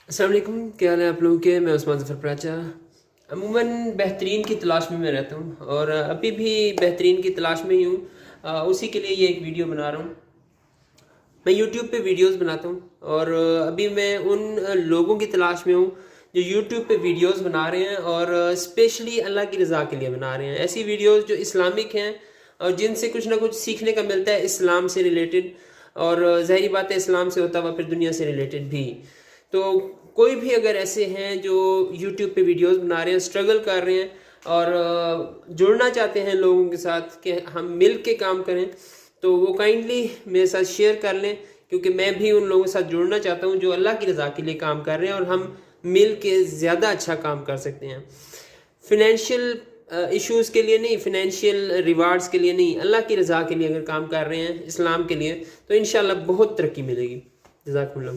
अस्सलाम वालेकुम, क्या हाल है आप लोगों के। मैं उस्मान ज़फ़र प्राचा। अमूमन बेहतरीन की तलाश में मैं रहता हूँ और अभी भी बेहतरीन की तलाश में ही हूँ। उसी के लिए ये एक वीडियो बना रहा हूँ। मैं यूट्यूब पे वीडियोस बनाता हूँ और अभी मैं उन लोगों की तलाश में हूँ जो यूट्यूब पे वीडियोस बना रहे हैं और स्पेशली अल्लाह की रज़ा के लिए बना रहे हैं। ऐसी वीडियोस जो इस्लामिक हैं और जिनसे कुछ ना कुछ सीखने का मिलता है इस्लाम से रिलेटेड, और ज़ाहिर बात है इस्लाम से होता हुआ फिर दुनिया से रिलेटेड भी। तो कोई भी अगर ऐसे हैं जो यूट्यूब पे वीडियोस बना रहे हैं, स्ट्रगल कर रहे हैं और जुड़ना चाहते हैं लोगों के साथ कि हम मिल के काम करें, तो वो काइंडली मेरे साथ शेयर कर लें, क्योंकि मैं भी उन लोगों के साथ जुड़ना चाहता हूँ जो अल्लाह की रज़ा के लिए काम कर रहे हैं और हम मिल के ज़्यादा अच्छा काम कर सकते हैं। फिनेंशियल इश्यूज़ के लिए नहीं, फिनेंशियल रिवार्ड्स के लिए नहीं, अल्लाह की रज़ा के लिए अगर काम कर रहे हैं इस्लाम के लिए, तो इंशाल्लाह बहुत तरक्की मिलेगी। जज़ाकुमुल्लाह।